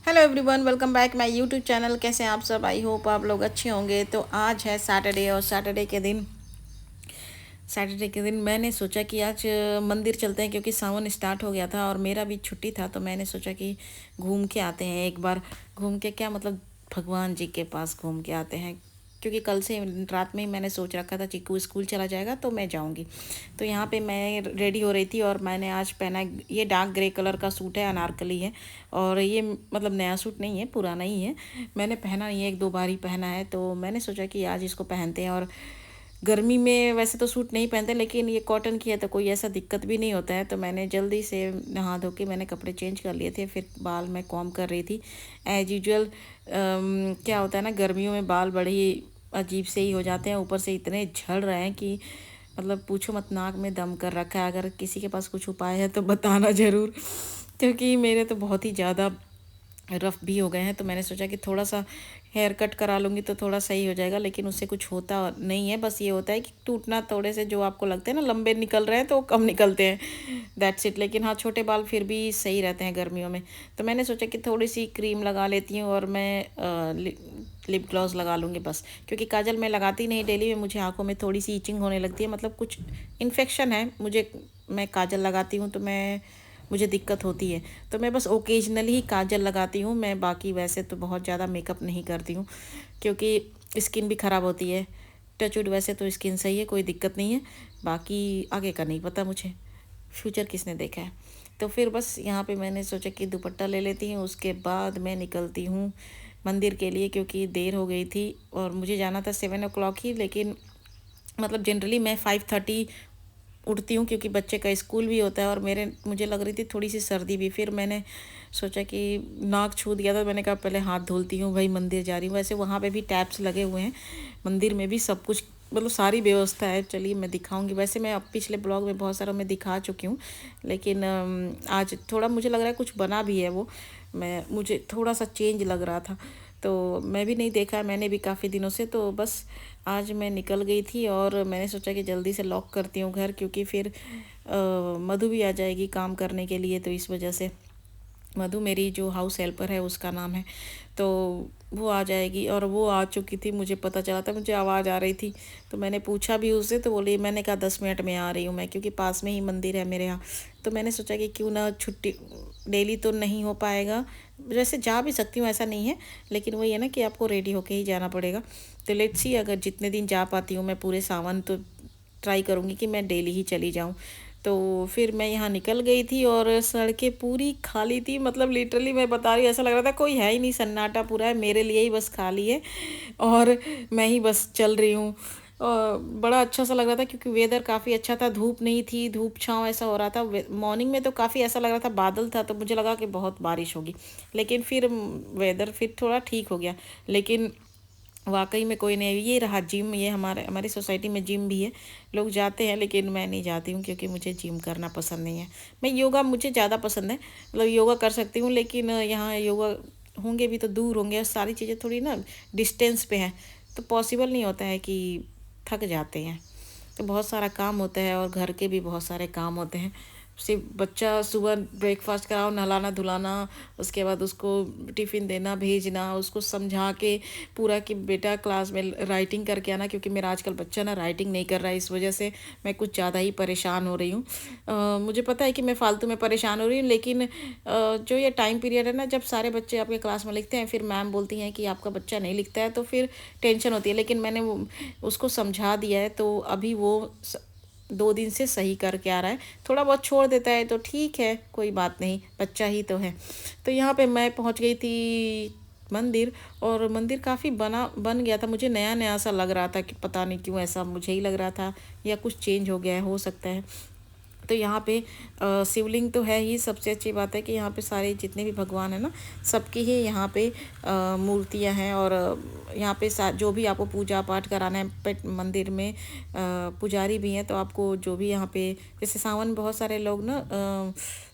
Hello everyone, welcome back my YouTube channel. कैसे हैं आप सब? आई होप आप लोग अच्छे होंगे। तो आज है सैटरडे और सैटरडे के दिन मैंने सोचा कि आज मंदिर चलते हैं, क्योंकि सावन स्टार्ट हो गया था और मेरा भी छुट्टी था। तो मैंने सोचा कि घूम के आते हैं एक बार। घूम के क्या मतलब, भगवान जी के पास घूम के आते हैं। क्योंकि कल से रात में ही मैंने सोच रखा था चिक्कू स्कूल चला जाएगा तो मैं जाऊंगी। तो यहाँ पे मैं रेडी हो रही थी और मैंने आज पहना ये डार्क ग्रे कलर का सूट है, अनारकली है। और ये मतलब नया सूट नहीं है, पुराना ही है। मैंने पहना नहीं है, एक दो बार ही पहना है। तो मैंने सोचा कि आज इसको पहनते हैं। और गर्मी में वैसे तो सूट नहीं पहनते, लेकिन ये कॉटन की है तो कोई ऐसा दिक्कत भी नहीं होता है। तो मैंने जल्दी से नहा धो के मैंने कपड़े चेंज कर लिए थे। फिर बाल मैं कॉम कर रही थी एज यूजल। क्या होता है ना, गर्मियों में बाल बड़े ही अजीब से ही हो जाते हैं। ऊपर से इतने झड़ रहे हैं कि मतलब पूछो मत, नाक में दम कर रखा है। अगर किसी के पास कुछ उपाय है तो बताना ज़रूर, क्योंकि मेरे तो बहुत ही ज़्यादा रफ़ भी हो गए हैं। तो मैंने सोचा कि थोड़ा सा हेयर कट करा लूँगी तो थोड़ा सही हो जाएगा, लेकिन उससे कुछ होता नहीं है। बस ये होता है कि टूटना, थोड़े से जो आपको लगते हैं ना लंबे निकल रहे हैं तो वो कम निकलते हैं, दैट्स इट। लेकिन हाँ, छोटे बाल फिर भी सही रहते हैं गर्मियों में। तो मैंने सोचा कि थोड़ी सी क्रीम लगा लेती हूँ और मैं लिप ग्लॉस लगा लूँगी बस। क्योंकि काजल मैं लगाती नहीं डेली में, मुझे आँखों में थोड़ी सी ईचिंग होने लगती है, मतलब कुछ इन्फेक्शन है मुझे। मैं काजल लगाती हूँ तो मुझे दिक्कत होती है। तो मैं बस ओकेजनली ही काजल लगाती हूँ मैं, बाकी वैसे तो बहुत ज़्यादा मेकअप नहीं करती हूँ, क्योंकि स्किन भी ख़राब होती है। टचवुड, वैसे तो स्किन सही है, कोई दिक्कत नहीं है। बाकी आगे का नहीं पता मुझे, फ्यूचर किसने देखा है। तो फिर बस यहाँ पे मैंने सोचा कि दुपट्टा ले लेती हूँ, उसके बाद मैं निकलती हूँ मंदिर के लिए, क्योंकि देर हो गई थी और मुझे जाना था 7 o'clock ही। लेकिन मतलब जनरली मैं 5:30 उठती हूँ, क्योंकि बच्चे का स्कूल भी होता है। और मुझे लग रही थी थोड़ी सी सर्दी भी। फिर मैंने सोचा कि नाक छूट गया था, मैंने कहा पहले हाथ धुलती हूँ भाई, मंदिर जा रही हूँ। वैसे वहाँ पे भी टैप्स लगे हुए हैं, मंदिर में भी सब कुछ मतलब सारी व्यवस्था है। चलिए मैं दिखाऊंगी। वैसे मैं अब पिछले ब्लॉग में बहुत सारा मैं दिखा चुकी हूँ, लेकिन आज थोड़ा मुझे लग रहा है कुछ बना भी है वो। मुझे थोड़ा सा चेंज लग रहा था। तो मैं भी नहीं देखा है मैंने भी काफ़ी दिनों से। तो बस आज मैं निकल गई थी और मैंने सोचा कि जल्दी से लॉक करती हूँ घर, क्योंकि फिर मधु भी आ जाएगी काम करने के लिए। तो इस वजह से मधु मेरी जो हाउस हेल्पर है उसका नाम है, तो वो आ जाएगी। और वो आ चुकी थी, मुझे पता चला था, मुझे आवाज़ आ रही थी। तो मैंने पूछा भी उससे, तो बोली, मैंने कहा 10 मिनट में आ रही हूँ मैं, क्योंकि पास में ही मंदिर है मेरे यहाँ। तो मैंने सोचा कि क्यों ना, छुट्टी डेली तो नहीं हो पाएगा, वैसे जा भी सकती हूँ ऐसा नहीं है, लेकिन वही है ना कि आपको रेडी होके ही जाना पड़ेगा। तो लेट्स सी, अगर जितने दिन जा पाती हूँ मैं पूरे सावन, तो ट्राई करूँगी कि मैं डेली ही चली जाऊँ। तो फिर मैं यहाँ निकल गई थी और सड़कें पूरी खाली थी, मतलब लिटरली मैं बता रही हूँ, ऐसा लग रहा था कोई है ही नहीं, सन्नाटा पूरा है, मेरे लिए ही बस खाली है। और मैं ही बस चल रही हूँ। और बड़ा अच्छा सा लग रहा था, क्योंकि वेदर काफ़ी अच्छा था, धूप नहीं थी, धूप छाँव ऐसा हो रहा था। मॉर्निंग में तो काफ़ी ऐसा लग रहा था, बादल था, तो मुझे लगा कि बहुत बारिश होगी। लेकिन फिर वेदर फिर थोड़ा ठीक हो गया। लेकिन वाकई में कोई नहीं। ये रहा जिम, ये हमारी सोसाइटी में जिम भी है, लोग जाते हैं, लेकिन मैं नहीं जाती हूँ, क्योंकि मुझे जिम करना पसंद नहीं है। मैं योगा, मुझे ज़्यादा पसंद है, मतलब योगा कर सकती हूँ, लेकिन यहाँ योगा होंगे भी तो दूर होंगे, और सारी चीज़ें थोड़ी ना डिस्टेंस पे हैं, तो पॉसिबल नहीं होता है कि थक जाते हैं। तो बहुत सारा काम होता है और घर के भी बहुत सारे काम होते हैं। सिर्फ बच्चा सुबह ब्रेकफास्ट कराओ, नहलाना धुलाना, उसके बाद उसको टिफ़िन देना भेजना, उसको समझा के पूरा कि बेटा क्लास में राइटिंग करके आना, क्योंकि मेरा आजकल बच्चा ना राइटिंग नहीं कर रहा है, इस वजह से मैं कुछ ज़्यादा ही परेशान हो रही हूँ। मुझे पता है कि मैं फालतू में परेशान हो रही हूँ, लेकिन जो ये टाइम पीरियड है ना, जब सारे बच्चे आपके क्लास में लिखते हैं, फिर मैम बोलती हैं कि आपका बच्चा नहीं लिखता है, तो फिर टेंशन होती है। लेकिन मैंने उसको समझा दिया है, तो अभी वो 2 दिन से सही करके आ रहा है। थोड़ा बहुत छोड़ देता है तो ठीक है, कोई बात नहीं, बच्चा ही तो है। तो यहाँ पे मैं पहुँच गई थी मंदिर, और मंदिर काफ़ी बन गया था। मुझे नया नया सा लग रहा था, कि पता नहीं क्यों ऐसा मुझे ही लग रहा था, या कुछ चेंज हो गया है, हो सकता है। तो यहाँ पे शिवलिंग तो है ही। सबसे अच्छी बात है कि यहाँ पे सारे जितने भी भगवान हैं ना, सबकी ही यहाँ पे मूर्तियाँ हैं। और यहाँ पे जो भी आपको पूजा पाठ कराना है मंदिर में, पुजारी भी हैं। तो आपको जो भी यहाँ पे, जैसे सावन में बहुत सारे लोग ना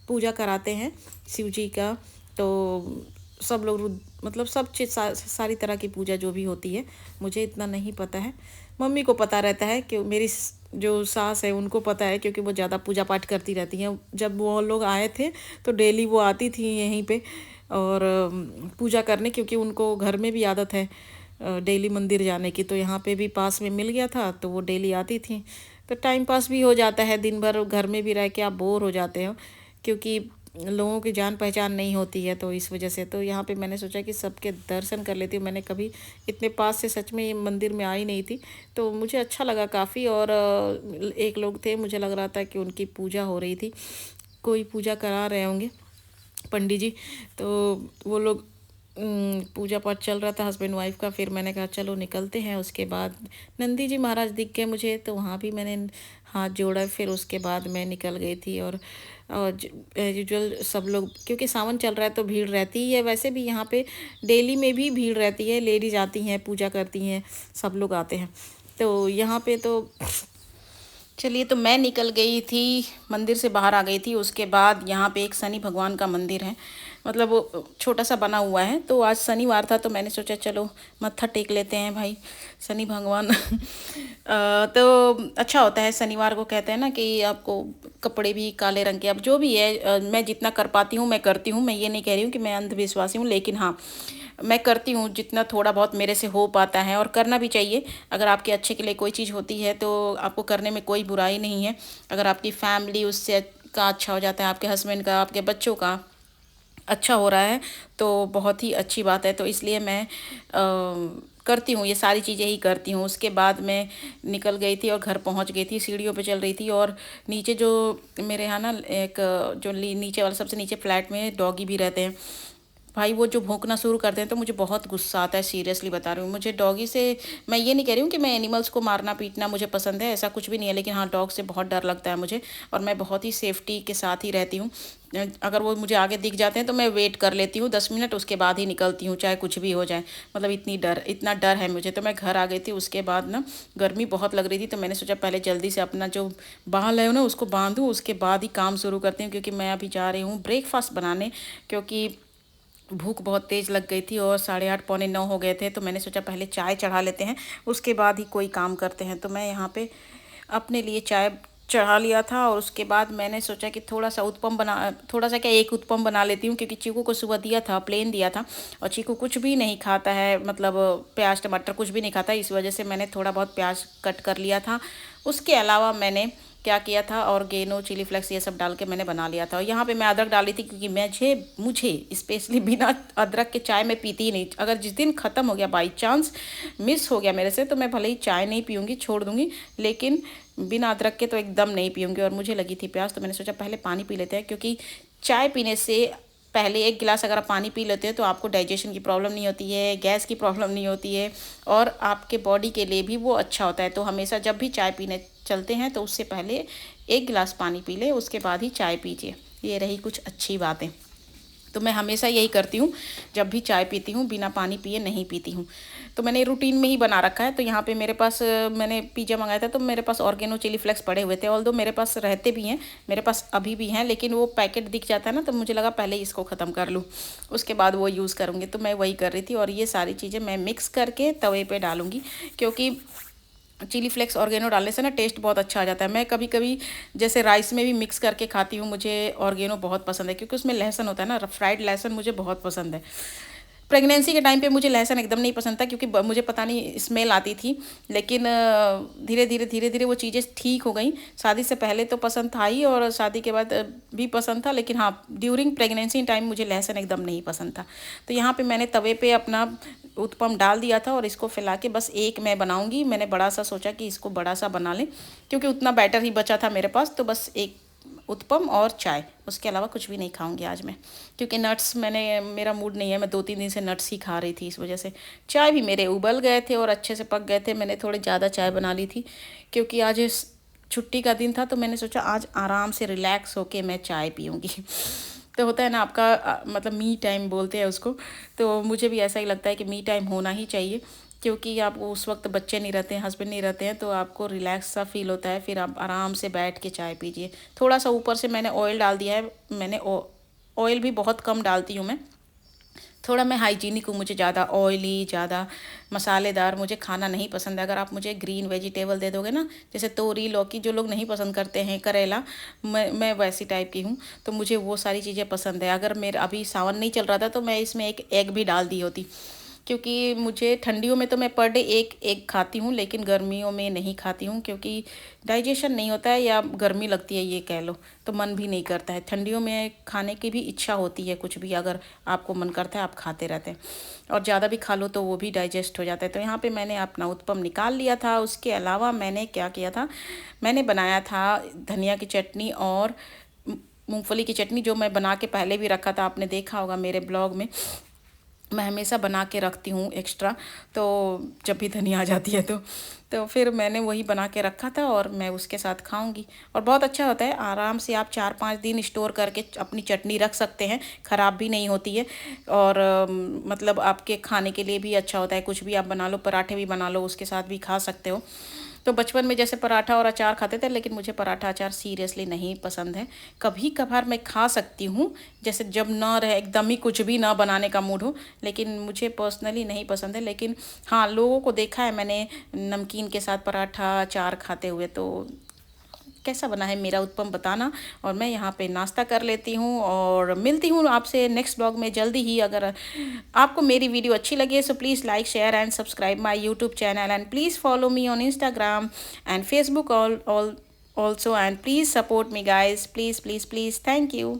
पूजा कराते हैं शिव जी का। तो सब लोग मतलब सब चीज़ सारी तरह की पूजा जो भी होती है, मुझे इतना नहीं पता है। मम्मी को पता रहता है, कि मेरी जो सास है उनको पता है, क्योंकि वो ज़्यादा पूजा पाठ करती रहती हैं। जब वो लोग आए थे तो डेली वो आती थी यहीं पे, और पूजा करने, क्योंकि उनको घर में भी आदत है डेली मंदिर जाने की। तो यहाँ पे भी पास में मिल गया था तो वो डेली आती थी। तो टाइम पास भी हो जाता है, दिन भर घर में भी रह के आप बोर हो जाते हो, क्योंकि लोगों की जान पहचान नहीं होती है। तो इस वजह से तो यहाँ पे मैंने सोचा कि सबके दर्शन कर लेती हूँ। मैंने कभी इतने पास से सच में मंदिर में आई नहीं थी, तो मुझे अच्छा लगा काफ़ी। और एक लोग थे, मुझे लग रहा था कि उनकी पूजा हो रही थी, कोई पूजा करा रहे होंगे पंडित जी। तो वो लोग पूजा पाठ चल रहा था हस्बैंड वाइफ का। फिर मैंने कहा चलो निकलते हैं। उसके बाद नंदी जी महाराज दिख गए मुझे, तो वहाँ भी मैंने हाथ जोड़ा। फिर उसके बाद मैं निकल गई थी। और एज यूजल सब लोग, क्योंकि सावन चल रहा है तो भीड़ रहती ही है। वैसे भी यहाँ पे डेली में भी भीड़ रहती है, लेडीज आती हैं पूजा करती हैं, सब लोग आते हैं। तो यहाँ पे तो चलिए, तो मैं निकल गई थी, मंदिर से बाहर आ गई थी। उसके बाद यहाँ पे एक शनि भगवान का मंदिर है, मतलब वो छोटा सा बना हुआ है। तो आज शनिवार था तो मैंने सोचा चलो मत्था टेक लेते हैं भाई, शनि भगवान। तो अच्छा होता है शनिवार को। कहते हैं ना कि आपको कपड़े भी काले रंग के, अब जो भी है मैं जितना कर पाती हूँ मैं करती हूँ। मैं ये नहीं कह रही हूँ कि मैं अंधविश्वासी हूँ, लेकिन हाँ, मैं करती हूँ जितना थोड़ा बहुत मेरे से हो पाता है, और करना भी चाहिए। अगर आपके अच्छे के लिए कोई चीज़ होती है तो आपको करने में कोई बुराई नहीं है। अगर आपकी फैमिली उससे का अच्छा हो जाता है, आपके हस्बैंड का, आपके बच्चों का अच्छा हो रहा है, तो बहुत ही अच्छी बात है। तो इसलिए मैं करती हूँ, ये सारी चीज़ें ही करती हूँ। उसके बाद मैं निकल गई थी और घर पहुँच गई थी, सीढ़ियों पे चल रही थी। और नीचे जो मेरे यहाँ ना एक जो नीचे वाला सबसे नीचे फ्लैट में डॉगी भी रहते हैं भाई। वो जो भौंकना शुरू करते हैं तो मुझे बहुत गुस्सा आता है, सीरियसली बता रही हूँ। मुझे डॉगी से, मैं ये नहीं कह रही हूँ कि मैं एनिमल्स को मारना पीटना मुझे पसंद है, ऐसा कुछ भी नहीं है, लेकिन हाँ, डॉग से बहुत डर लगता है मुझे। और मैं बहुत ही सेफ्टी के साथ ही रहती हूँ। अगर वो मुझे आगे दिख जाते हैं तो मैं वेट कर लेती हूँ 10 मिनट, उसके बाद ही निकलती हूँ, चाहे कुछ भी हो जाए। मतलब इतना डर है मुझे। तो मैं घर आ गई थी। उसके बाद ना गर्मी बहुत लग रही थी, तो मैंने सोचा पहले जल्दी से अपना जो बाल है ना उसको बांधूँ, उसके बाद ही काम शुरू करती हूँ। क्योंकि मैं अभी जा रही हूँ ब्रेकफास्ट बनाने, क्योंकि भूख बहुत तेज़ लग गई थी और 8:30 पौने 9 हो गए थे। तो मैंने सोचा पहले चाय चढ़ा लेते हैं, उसके बाद ही कोई काम करते हैं। तो मैं यहाँ पे अपने लिए चाय चढ़ा लिया था। और उसके बाद मैंने सोचा कि थोड़ा सा क्या, एक उत्पम बना लेती हूँ, क्योंकि चीकू को सुबह दिया था, प्लेन दिया था। और चीकू कुछ भी नहीं खाता है, मतलब प्याज टमाटर कुछ भी नहीं खाता है। इस वजह से मैंने थोड़ा बहुत प्याज कट कर लिया था। उसके अलावा मैंने क्या किया था, ऑर्गेनो चिली फ्लेक्स ये सब डाल के मैंने बना लिया था। और यहाँ पे मैं अदरक डाली थी, क्योंकि मुझे स्पेशली बिना अदरक के चाय मैं पीती ही नहीं। अगर जिस दिन ख़त्म हो गया, बाई चांस मिस हो गया मेरे से, तो मैं भले ही चाय नहीं पीऊँगी, छोड़ दूँगी, लेकिन बिना अदरक के तो एकदम नहीं पीऊँगी। और मुझे लगी थी प्यास, तो मैंने सोचा पहले पानी पी लेते हैं, क्योंकि चाय पीने से पहले एक गिलास अगर आप पानी पी लेते हो तो आपको डाइजेशन की प्रॉब्लम नहीं होती है, गैस की प्रॉब्लम नहीं होती है, और आपके बॉडी के लिए भी वो अच्छा होता है। तो हमेशा जब भी चाय पीने चलते हैं तो उससे पहले एक गिलास पानी पी ले, उसके बाद ही चाय पीजिए। ये रही कुछ अच्छी बातें। तो मैं हमेशा यही करती हूँ, जब भी चाय पीती हूँ बिना पानी पिए नहीं पीती हूँ। तो मैंने रूटीन में ही बना रखा है। तो यहाँ पे मेरे पास मैंने पिज़्ज़ा मंगाया था, तो मेरे पास ऑर्गेनो चिली फ्लेक्स पड़े हुए थे। ऑल्दो मेरे पास रहते भी हैं, मेरे पास अभी भी हैं, लेकिन वो पैकेट दिख जाता है ना, तो मुझे लगा पहले इसको ख़त्म कर लूँ, उसके बाद वो यूज़ करूँगी। तो मैं वही कर रही थी। और ये सारी चीज़ें मैं मिक्स करके तवे पर डालूँगी, क्योंकि चिली फ्लेक्स ऑर्गेनो डालने से ना टेस्ट बहुत अच्छा आ जाता है। मैं कभी कभी जैसे राइस में भी मिक्स करके खाती हूँ। मुझे ऑर्गेनो बहुत पसंद है, क्योंकि उसमें लहसुन होता है ना, फ्राइड लहसुन मुझे बहुत पसंद है। प्रेगनेंसी के टाइम पे मुझे लहसुन एकदम नहीं पसंद था, क्योंकि मुझे पता नहीं स्मेल आती थी। लेकिन धीरे धीरे वो चीज़ें ठीक हो गई। शादी से पहले तो पसंद था ही, और शादी के बाद भी पसंद था, लेकिन हाँ, ड्यूरिंग प्रेगनेंसी टाइम मुझे लहसुन एकदम नहीं पसंद था। तो यहाँ पे मैंने तवे पे अपना उत्पम डाल दिया था, और इसको फैला के बस एक मैं बनाऊंगी। मैंने बड़ा सा सोचा कि इसको बड़ा सा बना लें, क्योंकि उतना बैटर ही बचा था मेरे पास। तो बस एक उत्पम और चाय, उसके अलावा कुछ भी नहीं खाऊंगी आज मैं, क्योंकि नट्स मेरा मूड नहीं है। मैं 2-3 दिन से नट्स ही खा रही थी, इस वजह से चाय भी मेरे उबल गए थे और अच्छे से पक गए थे। मैंने थोड़ी ज़्यादा चाय बना ली थी, क्योंकि आज छुट्टी का दिन था। तो मैंने सोचा आज आराम से रिलैक्स होके मैं चाय पीऊँगी। तो होता है ना आपका मतलब मी टाइम बोलते हैं उसको। तो मुझे भी ऐसा ही लगता है कि मी टाइम होना ही चाहिए, क्योंकि आप उस वक्त बच्चे नहीं रहते हैं, हस्बैंड नहीं रहते हैं, तो आपको रिलैक्स सा फील होता है। फिर आप आराम से बैठ के चाय पीजिए। थोड़ा सा ऊपर से मैंने ऑयल डाल दिया है। ऑयल भी बहुत कम डालती हूँ मैं, थोड़ा मैं हाइजीनिक हूँ, मुझे ज़्यादा ऑयली, ज़्यादा मसालेदार मुझे खाना नहीं पसंद है। अगर आप मुझे ग्रीन वेजिटेबल दे दोगे ना, जैसे तोरी, लौकी, जो लोग नहीं पसंद करते हैं, करेला, मैं वैसी टाइप की हूँ, तो मुझे वो सारी चीज़ें पसंद है। अगर मेरा अभी सावन नहीं चल रहा था तो मैं इसमें एक एग भी डाल दी होती, क्योंकि मुझे ठंडियों में तो मैं पर डे एक एग खाती हूँ, लेकिन गर्मियों में नहीं खाती हूँ, क्योंकि डाइजेशन नहीं होता है या गर्मी लगती है ये कह लो, तो मन भी नहीं करता है। ठंडियों में खाने की भी इच्छा होती है, कुछ भी अगर आपको मन करता है आप खाते रहते हैं, और ज़्यादा भी खा लो तो वो भी डाइजेस्ट हो जाता है। तो यहाँ पे मैंने अपना उत्पम निकाल लिया था। उसके अलावा मैंने क्या किया था, मैंने बनाया था धनिया की चटनी और मूंगफली की चटनी, जो मैं बना के पहले भी रखा था, आपने देखा होगा मेरे ब्लॉग में। मैं हमेशा बना के रखती हूँ एक्स्ट्रा, तो जब भी धनिया आ जाती है तो फिर मैंने वही बना के रखा था और मैं उसके साथ खाऊंगी। और बहुत अच्छा होता है, आराम से आप 4-5 दिन स्टोर करके अपनी चटनी रख सकते हैं, ख़राब भी नहीं होती है। और मतलब आपके खाने के लिए भी अच्छा होता है। कुछ भी आप बना लो, पराठे भी बना लो, उसके साथ भी खा सकते हो। तो बचपन में जैसे पराठा और अचार खाते थे, लेकिन मुझे पराठा अचार सीरियसली नहीं पसंद है। कभी कभार मैं खा सकती हूँ, जैसे जब ना रहे, एकदम ही कुछ भी ना बनाने का मूड हो, लेकिन मुझे पर्सनली नहीं पसंद है। लेकिन हाँ, लोगों को देखा है मैंने नमकीन के साथ पराठा अचार खाते हुए। तो कैसा बना है मेरा उत्पम बताना। और मैं यहाँ पे नाश्ता कर लेती हूँ और मिलती हूँ आपसे नेक्स्ट ब्लॉग में जल्दी ही। अगर आपको मेरी वीडियो अच्छी लगी so please like share and subscribe my YouTube channel, and please follow me on Instagram and Facebook all also, and please support me guys, please please please, thank you.